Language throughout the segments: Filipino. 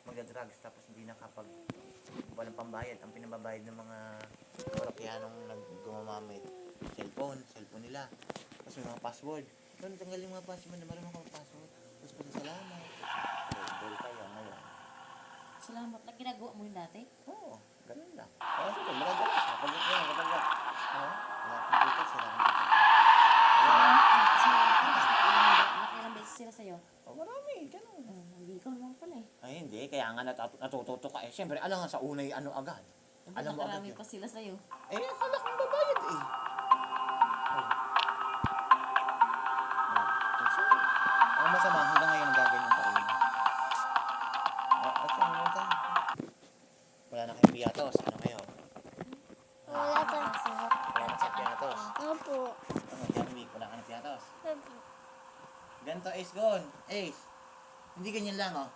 magda-drugs tapos hindi nakapag walang pambayad. Ang pinababayad ng mga Marokyanong gumamamit cellphone nila. Tapos may mga password. Pero natanggal yung mga password na marunong ka mag-password. Tapos pasasalamat. Bol kayo ngayon. Salamat na ginagawa mo yun dati? Oo, ganun lang. Kaya sige, maragay ka. Pag yan, kapag yan. Wala computer, sila computer. Nakilang beses sila sa'yo? Marami, ganun. Hindi ikaw naman pala eh. Ay, hindi. Kaya nga natututo ka. Siyempre, alam nga sa unay ano agad. Alam mo agad Nakarami yun. pa sila sa'yo. Akala kong babayad eh. Ang masama, hanggang ngayon gaganyan pa rin. Wala na kayong piyatos. Ano ngayon? Wala pa. Wala na kayong piyatos. Opo. John Wick, wala ka ng piyatos. Opo. Ganito, Ace Gon. Ace. Hindi ganyan lang, oh.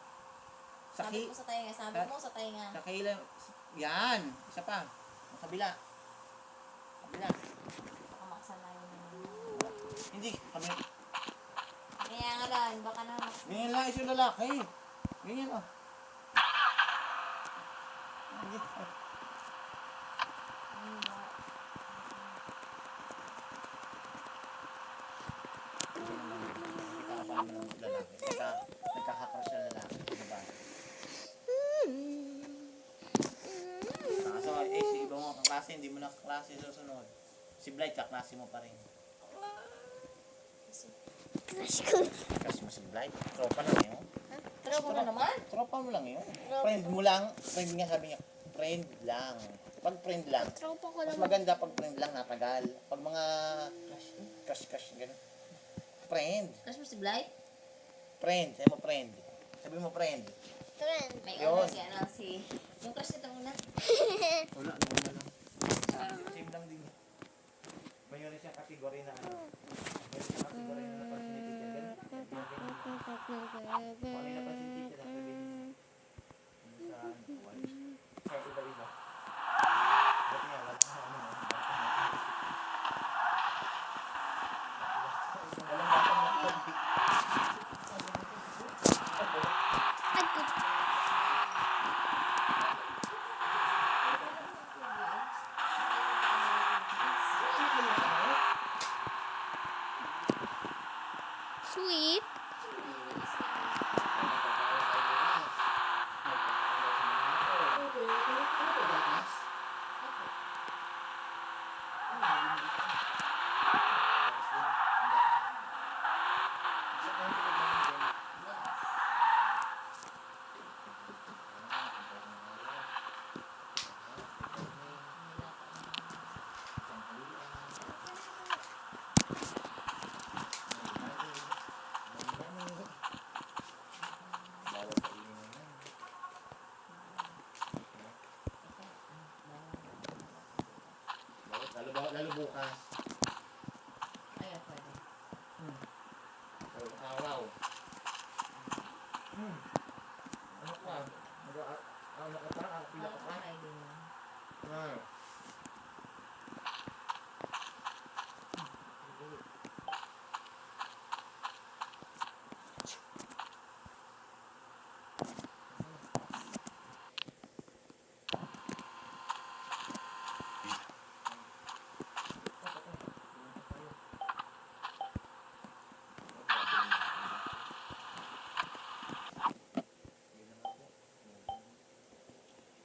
Sabi mo sa tainga. Sabi mo sa tainga. Sa kailan. Yan. Isa pa. Ang kabila. Kabila. Kamaksan na yun. Hindi. Kami. Kaya nga lang. Baka na. Ganyan lang isang lalaki. Ganyan, oh. Nagkakakrush na lalaki. So, si ibang mga kaklase, hindi mo na kaklase susunod. Si Blight, kaklase mo pa rin. Crush ko. Kasi mo si Blight, tropa lang yun. Tropa mo naman? Tropa mo lang yun. Friend mo lang. Friend nga sabi niya, friend lang. Pag friend lang, Tropa ko mas naman. maganda pag friend lang, natagal. Pag mga crush, gano'n. Friend. Crush mo si Blight? Friend. Sabi mo friend. Sabi mo friend. Friend. May Yun. si yung crush nito muna. Wala lang. Same lang din. Mayroon siyang kategory na ano. Mayroon siyang kategory na personality. Ganun. Kung ano yung napansin teacher, napansin sa ano, sa iba-iba. Ba't nga, wala ka ano. Walang batang nag-convict. Sweet. Lalo bukas. Ayun, pwede. Araw. Ano ka? Ano ka pa? Pila ka pa? Friday na.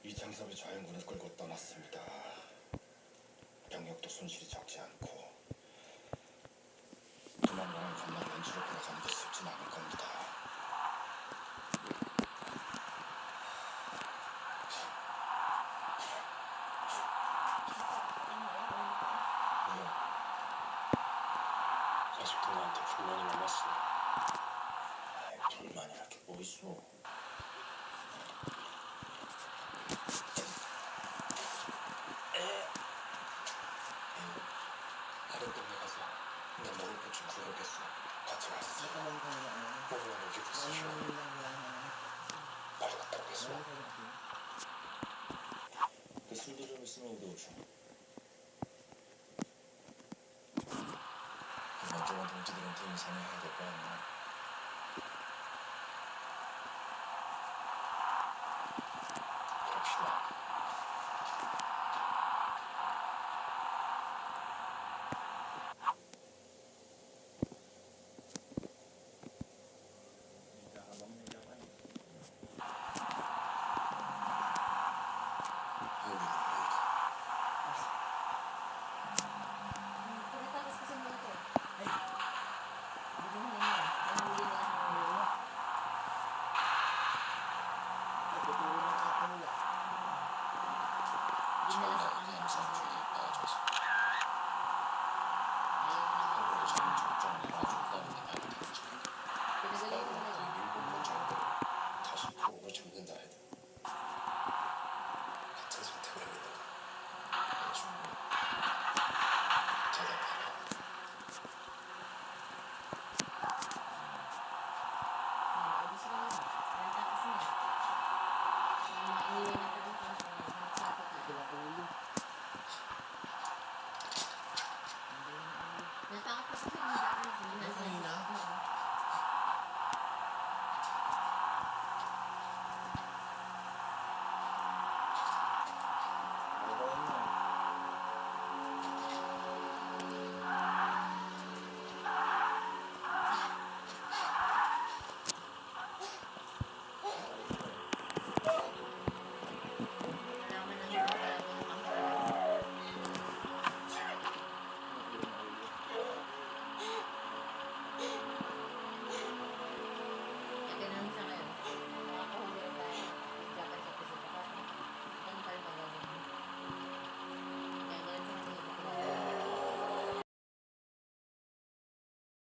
이창섭이 자연군을 끌고 떠났습니다. 병력도 손실이 적지 않고 도망가는 건너 연출을 들어가는 게 쉽진 않을 겁니다. 아직도 나한테 불만이 남았어. 불만이랄 게 뭐 있어? 다른 동네 가서 나 먹을 것 좀 구해오겠어. 같이 갔어. 오늘은 여기 있으시오. 빨리 갔다 오겠어. 그 술도 좀 있으면 얻어오죠. 멀쩡한 동지들한테 인사는 해야 될 거 아니야. Dinala sa 정말 kanya. 이 상태에 빠져서 Ayaw naman 오히려 sa 저는 좀